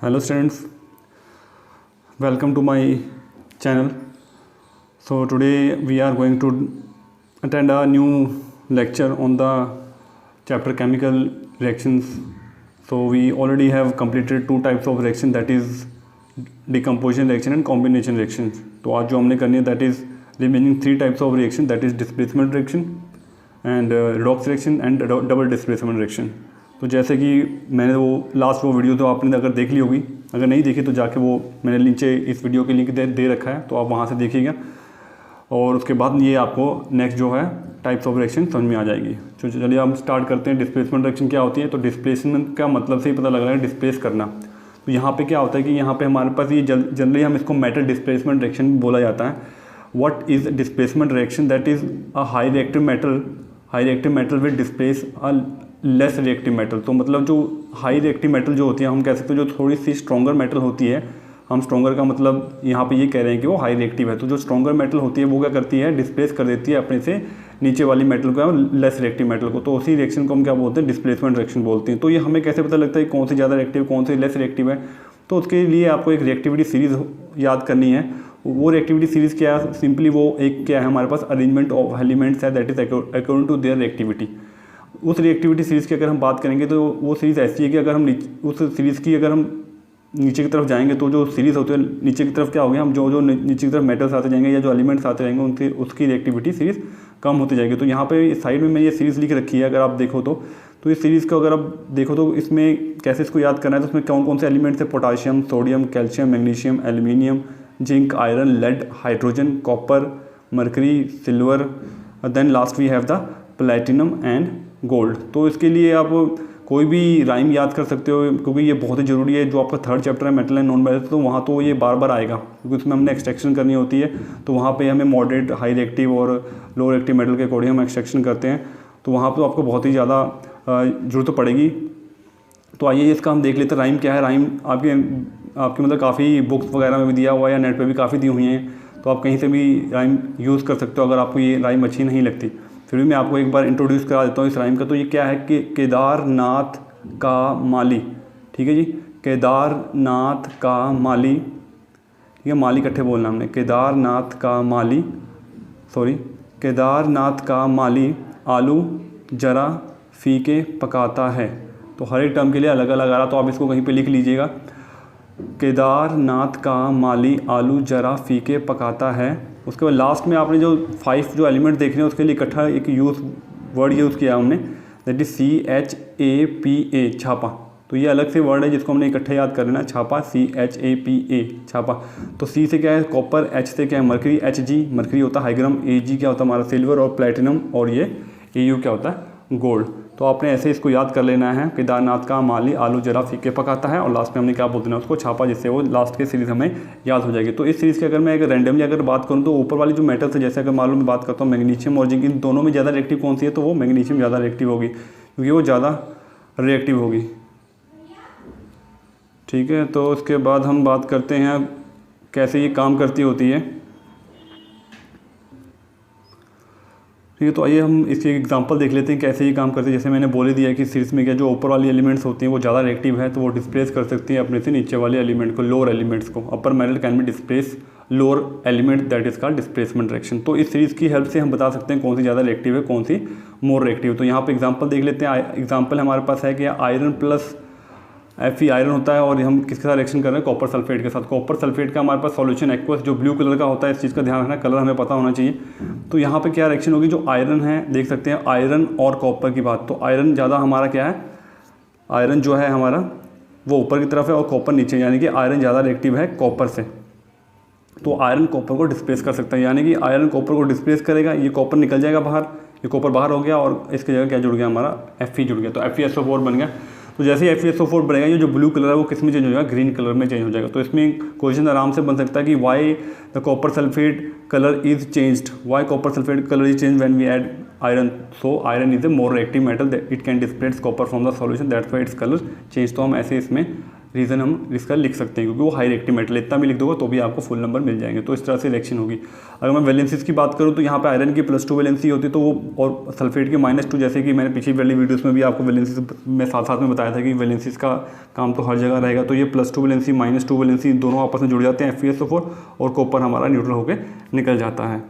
Hello students, welcome to my channel. So today we are going to attend a new lecture on the chapter chemical reactions. So we already have completed two types of reaction, that is decomposition reaction and combination reactions. तो आज जो हमने करनी है that is remaining three types of reaction, that is displacement reaction and redox reaction and double displacement reaction. तो जैसे कि मैंने वो वीडियो तो आपने अगर देख ली होगी, अगर नहीं देखी तो जाके वो मैंने नीचे इस वीडियो के लिंक दे रखा है, तो आप वहाँ से देखिएगा और उसके बाद ये आपको नेक्स्ट जो है टाइप्स ऑफ रिएक्शन समझ में आ जाएगी। तो चलिए हम स्टार्ट करते हैं। डिस्प्लेसमेंट रिएक्शन क्या होती है? तो डिस्प्लेसमेंट का मतलब से ही पता लग रहा है डिस्प्लेस करना। तो यहाँ पे क्या होता है कि यहाँ पे हमारे पास ये जनरली हम इसको मेटल डिस्प्लेसमेंट रिएक्शन बोला जाता है। What is displacement reaction? That is a high reactive metal will displace a less reactive metal. तो मतलब जो हाई रिएक्टिव मेटल जो होती है, हम कह सकते हैं जो थोड़ी सी स्ट्रॉन्गर मेटल होती है, हम स्ट्रॉन्गर का मतलब यहाँ पे ये कह रहे हैं कि वो हाई रिएक्टिव है। तो जो स्ट्रॉन्गर मेटल होती है वो क्या करती है, डिस्प्लेस कर देती है अपने से नीचे वाली मेटल को, लेस रिएक्टिव मेटल को। तो उसी रिएक्शन को हम क्या बोलते हैं, डिस्प्लेसमेंट रिएक्शन बोलते हैं। तो ये हमें कैसे पता लगता है कौन सी ज़्यादा रिएक्टिव कौन सी लेस रिएक्टिव है? तो उसके लिए आपको एक रिएक्टिविटी सीरीज़ याद करनी है। वो रिएक्टिविटी सीरीज़ क्या है? सिंपली वो एक क्या है हमारे पास, अरेंजमेंट ऑफ एलिमेंट्स है, that is according to their reactivity. उस रिएक्टिविटी सीरीज़ की अगर हम बात करेंगे तो वो सीरीज़ ऐसी है कि अगर हम उस सीरीज़ की अगर हम नीचे की तरफ जाएंगे तो जो सीरीज़ होती है नीचे की तरफ क्या होगी, हम जो नीचे की तरफ मेटल्स आते जाएंगे या जो एलिमेंट्स आते जाएंगे उनसे उसकी रिएक्टिविटी सीरीज़ कम होती जाएगी। तो यहाँ पे साइड में मैंने ये सीरीज़ लिख रखी है, अगर आप देखो तो इस सीरीज़ को अगर आप देखो तो इसमें कैसे इसको याद करना है, तो उसमें कौन कौन से एलिमेंट्स है? Potassium, sodium, calcium, magnesium, aluminium, zinc, iron, lead, hydrogen, copper, mercury, silver, then last we have the platinum and gold. तो इसके लिए आप कोई भी राइम याद कर सकते हो, क्योंकि ये बहुत ही ज़रूरी है। जो आपका थर्ड चैप्टर है मेटल एंड नॉन मेटल, तो वहाँ तो ये बार बार आएगा, क्योंकि उसमें हमने एक्सट्रैक्शन करनी होती है। तो वहाँ पे हमें मॉडरेट, हाई रिएक्टिव और लो रिएक्टिव मेटल के अकॉर्डिंग हम एक्सट्रैक्शन करते हैं। तो वहाँ पर आपको बहुत ही ज़्यादा ज़रूरत पड़ेगी। तो आइए इसका हम देख लेते हैं राइम क्या है। राइम आपके मतलब काफ़ी बुक्स वगैरह में भी दिया हुआ है या नेट पर भी काफ़ी दी हुई हैं, तो आप कहीं से भी राइम यूज़ कर सकते हो अगर आपको ये राइम अच्छी नहीं लगती। फिर भी मैं आपको एक बार इंट्रोड्यूस करा देता हूँ इस राइम का। तो ये क्या है कि केदारनाथ का माली, ठीक है जी, केदारनाथ का माली, ठीक है, माली इकट्ठे बोलना हमने, केदारनाथ का माली, केदारनाथ का माली आलू जरा फीके पकाता है। तो हर एक टर्म के लिए अलग अलग आ रहा, तो आप इसको कहीं पे लिख लीजिएगा। केदारनाथ का माली आलू जरा फीके पकाता है। उसके बाद लास्ट में आपने जो 5 जो एलिमेंट देख रहे हैं उसके लिए इकट्ठा एक वर्ड यूज़ किया हमने, दैट इज CHAPA, छापा। तो ये अलग से वर्ड है जिसको हमने इकट्ठा याद कर लेना, छापा, CHAPA, छापा। तो C से क्या है कॉपर, H से क्या है मरकरी, HG मरकरी होता है हाइग्राम, AG क्या होता है हमारा सिल्वर और प्लैटिनम, और ये AU क्या होता है गोल्ड। तो आपने ऐसे इसको याद कर लेना है, केदारनाथ का माली आलू जरा फीके पकाता है, और लास्ट में हमने क्या बोल देना उसको, छापा, जिससे वो लास्ट की सीरीज़ हमें याद हो जाएगी। तो इस सीरीज़ की अगर मैं रैंडमली अगर बात करूँ तो ऊपर वाली जो मेटल्स है, जैसे अगर मालूम मैं बात करता हूँ मैग्नीशियम और जिंक, इन दोनों में ज़्यादा रिएक्टिव कौन सी है? तो वो मैग्नीशियम ज़्यादा रिएक्टिव होगी, क्योंकि वो ज़्यादा रिएक्टिव होगी, ठीक है। तो उसके बाद हम बात करते हैं कैसे ये काम करती होती है, ठीक है। तो आइए हम इसकी एग्जांपल देख लेते हैं कैसे ये काम करते हैं। जैसे मैंने बोल ही दिया कि सीरीज़ में क्या जो ऊपर वाली एलिमेंट्स होती हैं वो ज़्यादा रिएक्टिव है, तो वो डिस्प्लेस कर सकती हैं अपने से नीचे वाले एलिमेंट को, लोअर एलिमेंट्स को। Upper metal can be displace lower element, that is called displacement reaction. तो इस सीरीज़ की हेल्प से हम बता सकते हैं कौन सी ज़्यादा रिएक्टिव है, कौन सी मोर रिएक्टिव। तो यहाँ पर एग्जाम्पल देख लेते हैं। एग्जाम्पल हमारे पास है कि आयरन प्लस Fe आयरन होता है, और हम किसके साथ रिएक्शन कर रहे हैं? कॉपर सल्फेट के साथ। कॉपर सल्फेट का हमारे पास सॉल्यूशन एक्वस जो ब्लू कलर का होता है, इस चीज़ का ध्यान रखना, कलर हमें पता होना चाहिए। तो यहाँ पे क्या रिएक्शन होगी, जो आयरन है देख सकते हैं, आयरन और कॉपर की बात। तो आयरन ज़्यादा हमारा क्या है, आयरन जो है हमारा वो ऊपर की तरफ है और कॉपर नीचे, यानी कि आयरन ज़्यादा रिएक्टिव है कॉपर से। तो आयरन कॉपर को डिस्प्लेस कर सकता है, यानी कि आयरन कॉपर को डिस्प्लेस करेगा, ये कॉपर निकल जाएगा बाहर, ये कॉपर बाहर हो गया, और इसकी जगह क्या जुड़ गया हमारा, Fe जुड़ गया। तो FeSO4 बन गया। तो जैसे ही FeSO4 बनेगा, ये जो ब्लू कलर है वो किस में चेंज हो जाएगा, ग्रीन कलर में चेंज हो जाएगा। तो इसमें क्वेश्चन आराम से बन सकता है कि why the copper sulphate colour is changed, why copper sulphate colour is change when we add iron. So iron is a more reactive metal, it can displace copper from the solution, that's why its colour change. तो हम ऐसे इसमें reason हम इसका लिख सकते हैं, क्योंकि वो हाई रिएक्टिव मेटल, इतना भी लिख दोगे तो भी आपको फुल नंबर मिल जाएंगे। तो इस तरह से रिएक्शन होगी। अगर मैं वैलेंसीज की बात करूँ तो यहाँ पे आयरन की +2 वैलेंसी होती है, तो वो और सल्फेट की -2, जैसे कि मैंने पिछली वाली वीडियोस में भी आपको वैलेंसीज में साथ साथ में बताया था कि वैलेंसीज का काम तो हर जगह रहेगा। तो ये +2 वैलेंसी -2 वैलेंसी दोनों आपस में जुड़ जाते हैं FeSO4, और कॉपर हमारा न्यूट्रल होकर निकल जाता है।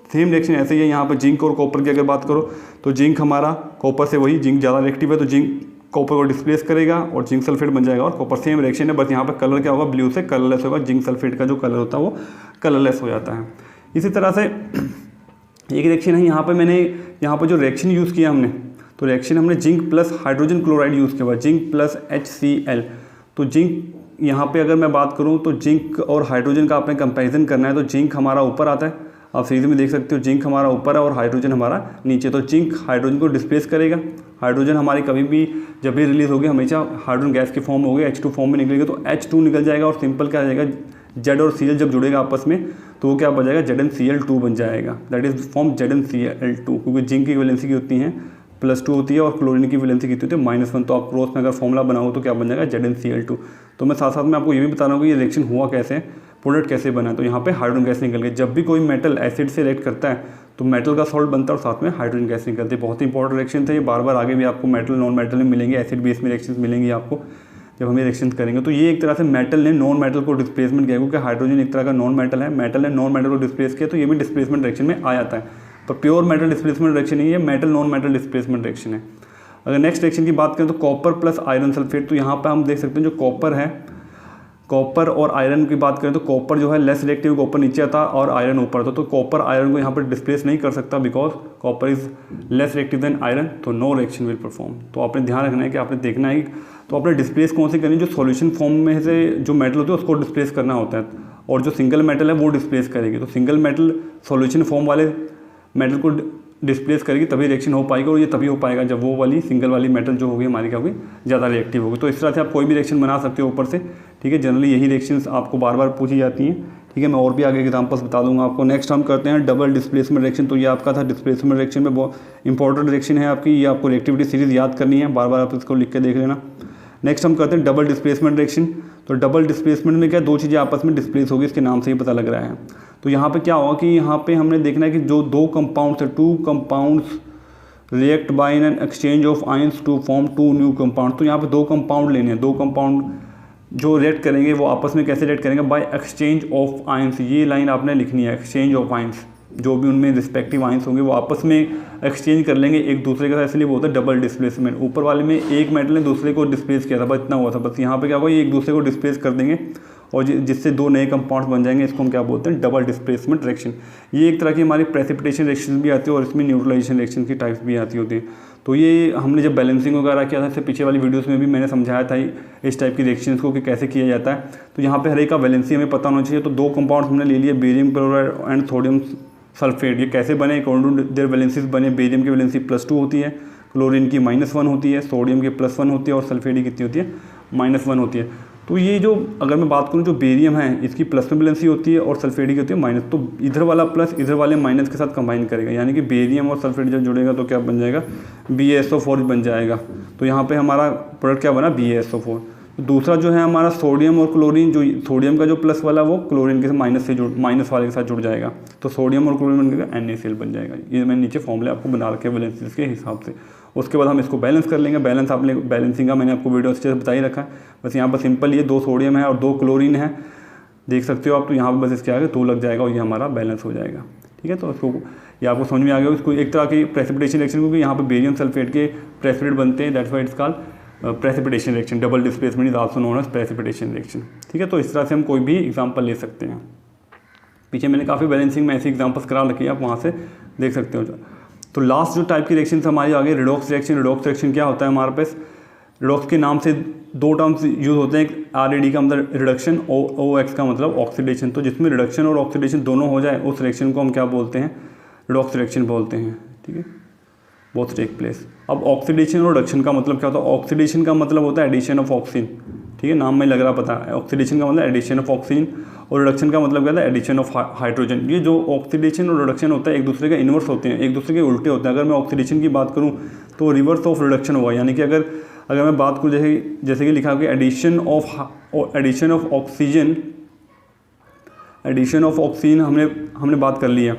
सेम रिएक्शन ऐसे ही है यहाँ पर जिंक और कॉपर की अगर बात करो तो जिंक हमारा कॉपर से, वही जिंक ज़्यादा रिएक्टिव है तो जिंक कॉपर को डिस्प्लेस करेगा और जिंक सल्फेट बन जाएगा, और कॉपर सेम रिएक्शन है, बस यहाँ पर कलर क्या होगा, ब्लू से कलरलेस होगा। जिंक सल्फेट का जो कलर होता है वो कलरलेस हो जाता है। इसी तरह से एक रिएक्शन है यहाँ पर, मैंने यहाँ पर जो रिएक्शन यूज़ किया हमने, तो रिएक्शन हमने zinc plus hydrogen chloride use किया हुआ, जिंक प्लस HCl। तो जिंक यहाँ पे अगर मैं बात करूँ तो जिंक और हाइड्रोजन का आपने कंपैरिजन करना है, तो जिंक हमारा ऊपर आता है, आप सीरीज में देख सकते हो, जिंक हमारा ऊपर है और हाइड्रोजन हमारा नीचे। तो जिंक हाइड्रोजन को डिस्प्लेस करेगा, हाइड्रोजन हमारी कभी भी जब भी रिलीज होगी हमेशा हाइड्रोजन गैस की फॉर्म होगी, H2 फॉर्म में निकलेगा, तो H2 निकल जाएगा, और सिंपल क्या आ जाएगा, Z और Cl जब जुड़ेगा आपस में तो वो क्या बन जाएगा, ZnCl2 बन जाएगा, दैट इज फॉर्म ZnCl2, क्योंकि जिंक की वैलेंसी की होती है +2 होती है और क्लोरीन की वैलेंसी कितनी होती है -1। तो आप क्रॉस में अगर फॉर्मूला बनाओ तो क्या बन जाएगा, ZnCl2। तो मैं साथ साथ में आपको ये भी बता रहा हूँ कि ये रिएक्शन हुआ कैसे, प्रोडक्ट कैसे बना। तो यहाँ पे हाइड्रोजन गैस निकल गई। जब भी कोई मेटल एसिड से रिएक्ट करता है तो मेटल का सॉल्ट बनता है और साथ में हाइड्रोजन गैस निकलती है। बहुत ही इंपॉर्टेंट रिएक्शन थे ये, बार बार आगे भी आपको मेटल नॉन मेटल में मिलेंगे, एसिड बेस में रिएक्शंस मिलेंगी आपको जब हम ये रिएक्शन करेंगे। तो ये एक तरह से मेटल ने नॉन मेटल को डिस्प्लेसमेंट किया, क्योंकि हाइड्रोजन एक तरह का नॉन मेटल है, मेटल ने नॉन मेटल को डिस्प्लेस किया, तो ये भी डिस्प्लेसमेंट रिएक्शन में आ जाता है। पर प्योर मेटल डिस्प्लेसमेंट रिएक्शन नहीं है, metal non metal displacement reaction है। अगर नेक्स्ट रिएक्शन की बात करें तो कॉपर प्लस आयरन सल्फेट, तो यहाँ पर हम देख सकते हैं जो कॉपर है, कॉपर और आयरन की बात करें तो कॉपर जो है लेस रिएक्टिव, कॉपर नीचे आता और आयरन ऊपर था, तो कॉपर आयरन को यहाँ पर डिस्प्लेस नहीं कर सकता, because copper is less reactive than iron, तो नो रिएक्शन विल परफॉर्म। तो आपने ध्यान रखना है कि आपने देखना है, तो आपने डिस्प्लेस कौन सी करनी, जो सॉल्यूशन फॉर्म में से जो मेटल होती है उसको डिस्प्लेस करना होता है, और जो सिंगल मेटल है वो डिस्प्लेस करेगी। तो सिंगल मेटल सॉल्यूशन फॉर्म वाले मेटल को डिस्प्लेस करेगी, तभी रिएक्शन हो पाएगा, और ये तभी हो पाएगा जब वो वाली सिंगल वाली मेटल जो होगी हमारी क्या होगी, ज़्यादा रिएक्टिव होगी। तो इस तरह से आप कोई भी रिएक्शन बना सकते हो ऊपर से, ठीक है। जनरली यही रिएक्शंस आपको बार बार पूछी जाती हैं, ठीक है। मैं और भी आगे एग्जांपल्स बता दूंगा आपको। नेक्स्ट हम करते हैं डबल डिस्प्लेसमेंट रिएक्शन। तो ये आपका था डिस्प्लेसमेंट रिएक्शन में बहुत इंपॉर्टेंट रिएक्शन है आपकी, ये आपको रिएक्टिविटी सीरीज याद करनी है, बार बार आप इसको लिख के देख लेना। नेक्स्ट हम करते हैं डबल डिस्प्लेसमेंट रिएक्शन। तो डबल डिस्प्लेसमेंट में क्या, दो चीज़ें आपस में डिस्प्लेस होगी, इसके नाम से ही पता लग रहा है। तो यहाँ पे क्या होगा कि यहाँ पे हमने देखना है कि जो दो कंपाउंड्स है, 2 compounds react by an exchange of ions to form 2 new compound. तो यहाँ पे 2 कंपाउंड लेने हैं, 2 कंपाउंड जो रिएक्ट करेंगे वो आपस में कैसे रिएक्ट करेंगे, बाय एक्सचेंज ऑफ आयंस। ये लाइन आपने लिखनी है, एक्सचेंज ऑफ आयंस, जो भी उनमें रिस्पेक्टिव आयंस होंगे वो आपस में एक्सचेंज कर लेंगे एक दूसरे के साथ, इसलिए वो होता है डबल डिस्प्लेसमेंट। ऊपर वाले में एक मेटल ने दूसरे को डिस्प्लेस किया था, बस इतना हुआ था, बस यहाँ पे क्या होगा, ये एक दूसरे को डिस्प्लेस कर देंगे और जिससे 2 नए कंपाउंड्स बन जाएंगे, इसको हम क्या बोलते हैं, डबल डिस्प्लेसमेंट रिएक्शन। ये एक तरह की हमारी प्रेसिपिटेशन रिएक्शन भी आती है और इसमें न्यूट्रलाइजेशन रिएक्शन की टाइप्स भी आती होती है। तो ये हमने जब बैलेंसिंग वगैरह किया था, इससे पीछे वाली वीडियोस में भी मैंने समझाया था इस टाइप की रिएक्शंस को कि कैसे किया जाता है। तो यहाँ पे हर एक का वैलेंसी हमें पता होना चाहिए। तो 2 कंपाउंड्स हमने ले लिए, barium chloride and sodium sulphate. ये कैसे बने, अकॉर्डिंग टू देयर वैलेंसीज बने। बेरियम की वैलेंसी +2 होती है, क्लोरीन की -1 होती है, सोडियम की +1 होती है और सल्फेट की कितनी होती है, -1 होती है। तो ये जो अगर मैं बात करूँ, जो बेरियम है इसकी प्लस में वैलेंसी होती है और सल्फेट की होती है माइनस। तो इधर वाला प्लस इधर वाले माइनस के साथ कंबाइन करेगा, यानी कि बेरियम और सल्फेट जब जुड़ेगा तो क्या बन जाएगा, BaSO4 बन जाएगा। तो यहाँ पे हमारा प्रोडक्ट क्या बना, BaSO4। तो दूसरा जो है हमारा सोडियम और क्लोरीन, जो सोडियम का जो प्लस वाला वो क्लोरीन के माइनस वाले के साथ जुड़ जाएगा, तो सोडियम और क्लोरीन बन जाएगा NaCl बन जाएगा। ये मैंने नीचे फॉर्मूले आपको बना रखे वैलेंसीज के हिसाब से। उसके बाद हम इसको बैलेंस कर लेंगे। बैलेंस आपने बैलेंसिंग का मैंने आपको वीडियो अच्छे से बता ही रखा है। बस यहाँ पर सिंपल ये 2 सोडियम है और 2 क्लोरीन है, देख सकते हो आप। तो यहाँ पर बस इसके आगे 2 लग जाएगा और ये हमारा बैलेंस हो जाएगा, ठीक है। तो उसको ये आपको समझ में आ गया। इसको एक तरह की प्रेसिपिटेशन रिएक्शन, क्योंकि यहाँ पर बेरियम सल्फेट के प्रेसिपिटेट बनते हैं, that's why it's called precipitation reaction. Double displacement is also known as precipitation reaction, ठीक है। तो इस तरह से हम कोई भी एग्जांपल ले सकते हैं। पीछे मैंने काफ़ी बैलेंसिंग में ऐसी एग्जांपल्स करा रखी है, आप वहाँ से देख सकते हो। तो लास्ट जो टाइप की रिएक्शन हमारी आगे रिडॉक्स रिएक्शन। रिडॉक्स रिएक्शन क्या होता है हमारे पास, रिडॉक्स के नाम से 2 टर्म्स यूज़ होते हैं। एक RAD का मतलब रिडक्शन, OX का मतलब ऑक्सीडेशन। तो जिसमें रिडक्शन और ऑक्सीडेशन दोनों हो जाए उस रिएक्शन को हम क्या बोलते हैं, रिडॉक्स रिएक्शन बोलते हैं, ठीक है। Both take place. अब ऑक्सीडेशन और रिडक्शन का मतलब क्या होता है, ऑक्सीडेशन का मतलब होता है एडिशन ऑफ ऑक्सीजन, ठीक है, नाम में लग रहा पता है। ऑक्सीडेशन का मतलब एडिशन ऑफ ऑक्सीजन और रिडक्शन का मतलब क्या है, एडिशन ऑफ हाइड्रोजन। ये जो ऑक्सीडेशन और रिडक्शन होता है एक दूसरे के इन्वर्स होते हैं, एक दूसरे के उल्टे होते हैं। अगर मैं ऑक्सीडेशन की बात करूँ तो रिवर्स ऑफ रिडक्शन होगा, यानी कि अगर अगर मैं बात करूँ जैसे कि लिखा है एडिशन ऑफ ऑक्सीजन हमने बात कर लिया,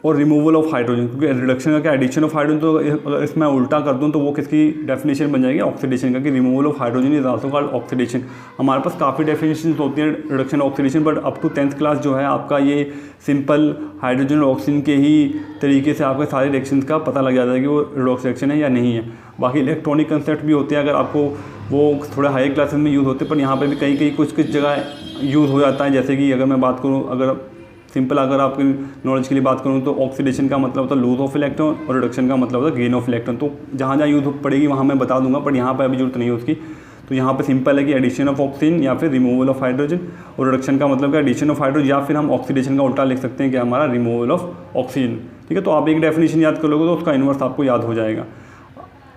और रिमूवल ऑफ हाइड्रोजन, क्योंकि रिडक्शन का क्या एडिशन ऑफ हाइड्रोजन, तो अगर इसमें उल्टा कर दूं तो वो किसकी डेफिनेशन बन जाएगी, ऑक्सीडेशन का, कि removal of hydrogen is also called oxidation. हमारे पास काफ़ी डेफिनेशन होती हैं reduction oxidation, but up to 10th class जो है आपका ये सिंपल हाइड्रोजन और ऑक्सीजन के ही तरीके से आपके सारे रिएक्शंस का पता लग जाता है कि वो रिडॉक्स रिएक्शन है या नहीं है। बाकी इलेक्ट्रॉनिक कंसेप्ट भी होते हैं, अगर आपको वो थोड़े हायर क्लासेस में यूज़ होते हैं, पर यहाँ पर भी कहीं कुछ जगह यूज़ हो जाता है। जैसे कि अगर मैं बात करूँ, अगर आपकी नॉलेज के लिए बात करूँ तो ऑक्सीडेशन का मतलब होता है लूज ऑफ इलेक्ट्रॉन और रिडक्शन का मतलब होता है गेन ऑफ इलेक्ट्रॉन। तो जहाँ जहाँ यूज़ पड़ेगी वहाँ मैं बता दूंगा, बट यहाँ पर अभी जरूरत नहीं है उसकी। तो यहाँ पे सिंपल है कि एडिशन ऑफ ऑक्सीजन या फिर रिमूवल ऑफ हाइड्रोजन, और रिडक्शन का मतलब क्या एडिशन ऑफ हाइड्रोजन, या फिर हम ऑक्सीडेशन का उल्टा लिख सकते हैं कि हमारा रिमूवल ऑफ ऑक्सीजन। ठीक है, तो आप एक डेफिनेशन याद कर लोगे तो उसका इन्वर्स आपको याद हो जाएगा।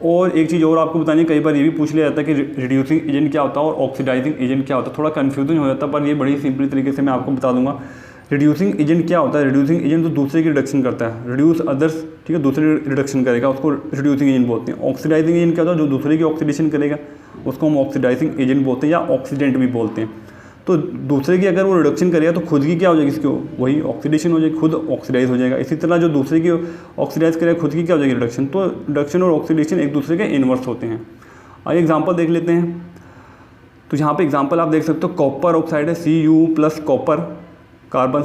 और एक चीज़ और आपको बतानी है, कई बार ये भी पूछ लिया जाता है कि रिड्यूसिंग एजेंट क्या होता है और ऑक्सीडाइजिंग एजेंट क्या होता है। थोड़ा कन्फ्यूजन हो जाता है, पर ये बड़ी सिंपल तरीके से मैं आपको बता दूंगा। रिड्यूसिंग एजेंट क्या होता है? रिड्यूसिंग एजेंट तो दूसरे की रिडक्शन करता है, रिड्यूस अदर्स, ठीक है, दूसरे रिडक्शन करेगा, उसको रिड्यूसिंग एजेंट बोलते हैं। ऑक्सीडाइजिंग एजेंट क्या होता है? जो दूसरे की ऑक्सीडेशन करेगा उसको हम ऑक्सीडाइजिंग एजेंट बोलते हैं या ऑक्सीडेंट भी बोलते हैं। तो दूसरे की अगर वो रिडक्शन करेगा तो खुद की क्या हो जाएगी, इसकी वही ऑक्सीडेशन हो जाएगी, खुद ऑक्सीडाइज हो जाएगा। इसी तरह जो दूसरे की ऑक्सीडाइज करेगा खुद की क्या हो जाएगी, रिडक्शन। तो रिडक्शन और ऑक्सीडेशन एक दूसरे के इन्वर्स होते हैं। आइए एग्जांपल देख लेते हैं। तो यहाँ पे एग्जांपल आप देख सकते हो, कॉपर ऑक्साइड है Cu प्लस कॉपर कार्बन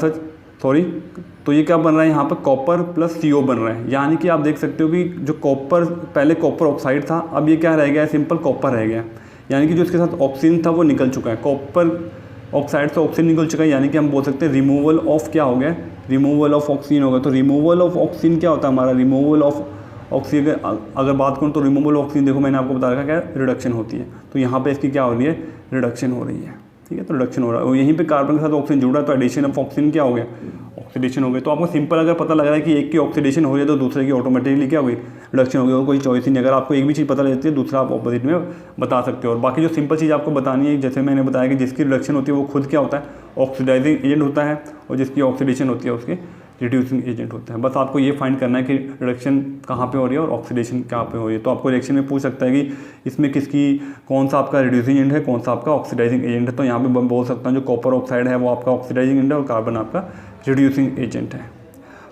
तो ये क्या बन रहा है यहाँ पर, कॉपर प्लस CO बन रहा है। यानी कि आप देख सकते हो कि जो कॉपर, पहले कॉपर ऑक्साइड था, अब ये क्या रह गया है, सिंपल कॉपर रह गया। यानी कि जो इसके साथ ऑक्सीजन था वो निकल चुका है, कॉपर ऑक्साइड से ऑक्सीजन निकल चुका है। यानी कि हम बोल सकते हैं रिमूवल ऑफ क्या हो गया, रिमूवल ऑफ ऑक्सीजन हो गया। तो रिमूवल ऑफ ऑक्सीजन क्या होता है हमारा, रिमूवल ऑफ ऑक्सीजन अगर बात करूँ तो रिमूवल ऑफ ऑक्सीजन, देखो मैंने आपको बता रखा क्या रिडक्शन होती है। तो यहाँ पे इसकी क्या हो रही है, रिडक्शन हो रही है। ठीक है, तो रिडक्शन हो रहा है, और यहीं पे कार्बन के साथ ऑक्सीजन जुड़ रहा है, तो एडिशन ऑफ ऑक्सीजन क्या हो गया, ऑक्सीडेशन हो गई। तो आपको सिंपल अगर पता लग रहा है कि एक की ऑक्सीडेशन हो रही है तो दूसरे की ऑटोमेटिकली क्या हो गई, रिडक्शन हो गई, और कोई चॉइस ही नहीं। अगर आपको एक भी चीज़ पता लग जाती है दूसरा आप ऑपोजिट में बता सकते हो। और बाकी जो सिंपल चीज़ आपको बतानी है, जैसे मैंने बताया कि जिसकी रिडक्शन होती है वो खुद क्या होता है, ऑक्सीडाइजिंग एजेंट होता है, और जिसकी ऑक्सीडेशन होती है उसके रिड्यूसिंग एजेंट होता है। बस आपको ये फाइंड करना है कि रिडक्शन कहाँ पे हो रही है और ऑक्सीडेशन कहाँ पे हो रही है। तो आपको रिएक्शन में पूछ सकता है कि इसमें कौन सा आपका रिड्यूसिंग एजेंट है, कौन सा आपका ऑक्सीडाइजिंग एजेंट है। तो यहाँ पे मैं बोल सकता हूँ जो कॉपर ऑक्साइड है वो आपका ऑक्सीडाइजिंग एजेंट है और कार्बन आपका रिड्यूसिंग एजेंट है।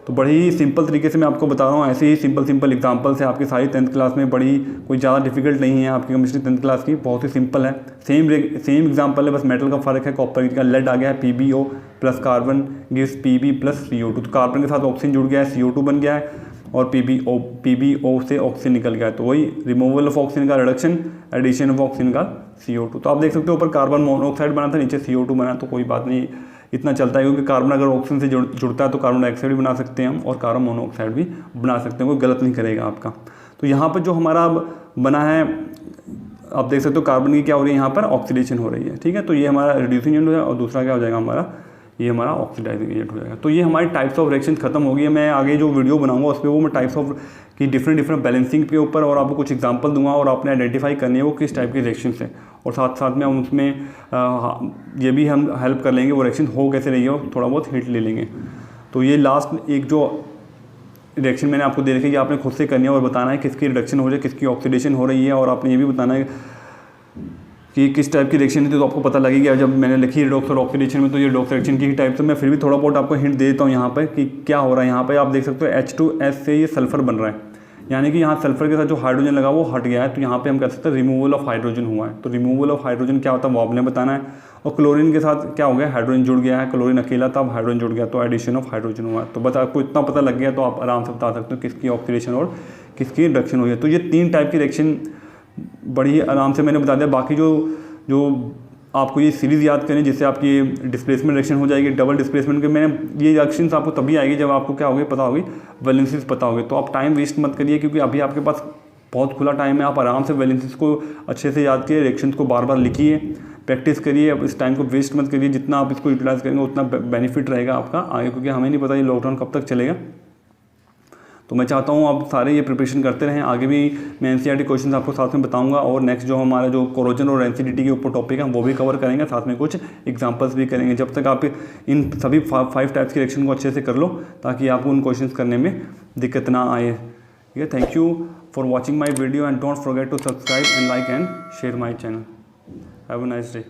तो बड़ी ही सिंपल तरीके से मैं आपको बता रहा हूँ, ऐसे ही सिंपल एग्जांपल्स है आपकी सारी 10th क्लास में, बड़ी कोई ज़्यादा डिफिकल्ट नहीं है आपकी केमिस्ट्री 10th क्लास की, बहुत ही सिंपल है। सेम एग्जांपल है, बस मेटल का फ़र्क है। कॉपर का लेड आ गया है PbO plus carbon gives Pb plus CO2। तो कार्बन के साथ ऑक्सीजन जुड़ गया है, CO2 बन गया है, और PbO से ऑक्सीजन निकल गया है। तो वही रिमूवल ऑफ ऑक्सीजन का रिडक्शन, एडिशन ऑफ ऑक्सीजन का CO2। तो आप देख सकते हो ऊपर कार्बन मोनोऑक्साइड बना था, नीचे CO2 बना, तो कोई बात नहीं, इतना चलता है, क्योंकि कार्बन अगर ऑक्सीजन से जुड़ता है तो कार्बन डाइऑक्साइड भी बना सकते हैं हम, और कार्बन मोनोऑक्साइड भी बना सकते हैं, कोई गलत नहीं करेगा आपका। तो यहाँ पर जो हमारा बना है आप देख सकते हो, कार्बन की क्या हो रही है यहाँ पर, ऑक्सीडेशन हो रही है। ठीक है, तो ये हमारा रिड्यूसिंग एजेंट हो जाएगा, और दूसरा क्या हो जाएगा हमारा, ये हमारा ऑक्सीडाइजिंग एजेंट हो जाएगा। तो ये हमारी टाइप्स ऑफ रिएक्शन खत्म हो गई है। मैं आगे जो वीडियो बनाऊंगा उस पर वो मैं टाइप्स ऑफ की डिफरेंट बैलेंसिंग के ऊपर और आपको कुछ एग्जांपल दूंगा, और आपने आइडेंटिफाई करनी है वो किस टाइप की रिएक्शन है, और साथ में हम उसमें ये भी हम हेल्प कर लेंगे वो रिएक्शन हो कैसे रही है, और थोड़ा बहुत हिंट ले लेंगे। तो ये लास्ट एक जो रिएक्शन मैंने आपको दे रखी है, कि आपने खुद से करनी है और बताना है किसकी रिडक्शन हो रही है, किसकी ऑक्सीडेशन हो रही है, और आपने ये भी बताना है कि किस टाइप की रिएक्शन है। तो आपको पता लगेगा जब मैंने लिखी रिडॉक्स और ऑक्सीडेशन में, तो ये रिडॉक्स रिएक्शन की ही टाइप से। मैं फिर भी थोड़ा बहुत आपको हिंट दे देता हूँ यहाँ पर कि क्या हो रहा है। यहाँ पर आप देख सकते हो H2S से ये सल्फर बन रहा है, यानी कि यहाँ सल्फर के साथ जो हाइड्रोजन लगा वो हट गया है। तो यहाँ पे हम कह सकते हैं रिमूवल ऑफ हाइड्रोजन हुआ है। तो रिमूवल ऑफ हाइड्रोजन क्या होता है वो आपने बताना है। और क्लोरीन के साथ क्या हो गया, हाइड्रोजन जुड़ गया है, क्लोरीन अकेला था, अब हाइड्रोजन जुड़ गया, तो एडिशन ऑफ हाइड्रोजन हुआ है। तो बस आपको इतना पता लग गया तो आप आराम से बता सकते हो किसकी ऑक्सीडेशन और किसकी रिडक्शन हुई है। तो ये 3 टाइप की रिएक्शन बड़ी आराम से मैंने बता दिया। बाकी जो आपको ये सीरीज़ याद करें जिससे आपकी डिस्प्लेसमेंट रिएक्शन हो जाएगी, डबल डिस्प्लेसमेंट के मैंने ये रिएक्शंस आपको तभी आएगी जब आपको क्या होगी, पता होगी वैलेंसीज पता होगी। तो आप टाइम वेस्ट मत करिए, क्योंकि अभी आपके पास बहुत खुला टाइम है। आप आराम से वैलेंसीज को अच्छे से याद किए, रिएक्शंस को बार बार लिखिए, प्रैक्टिस करिए। अब इस टाइम को वेस्ट मत करिए, जितना आप इसको यूटिलाइज करेंगे उतना बेनिफिट रहेगा आपका आगे, क्योंकि हमें नहीं पता ये लॉकडाउन कब तक चलेगा। तो मैं चाहता हूँ आप सारे ये प्रिपरेशन करते रहें। आगे भी मैं NCERT क्वेश्चन आपको साथ में बताऊंगा, और नेक्स्ट जो हमारा जो कोरोजन और एसिडिटी के ऊपर टॉपिक है वो भी कवर करेंगे, साथ में कुछ एग्जांपल्स भी करेंगे। जब तक आप इन सभी 5 टाइप्स के रिएक्शन को अच्छे से कर लो, ताकि आपको उन क्वेश्चंस करने में दिक्कत ना आए। ठीक है, thank you for watching my video and don't forget to subscribe and like and share my channel. Have a nice day.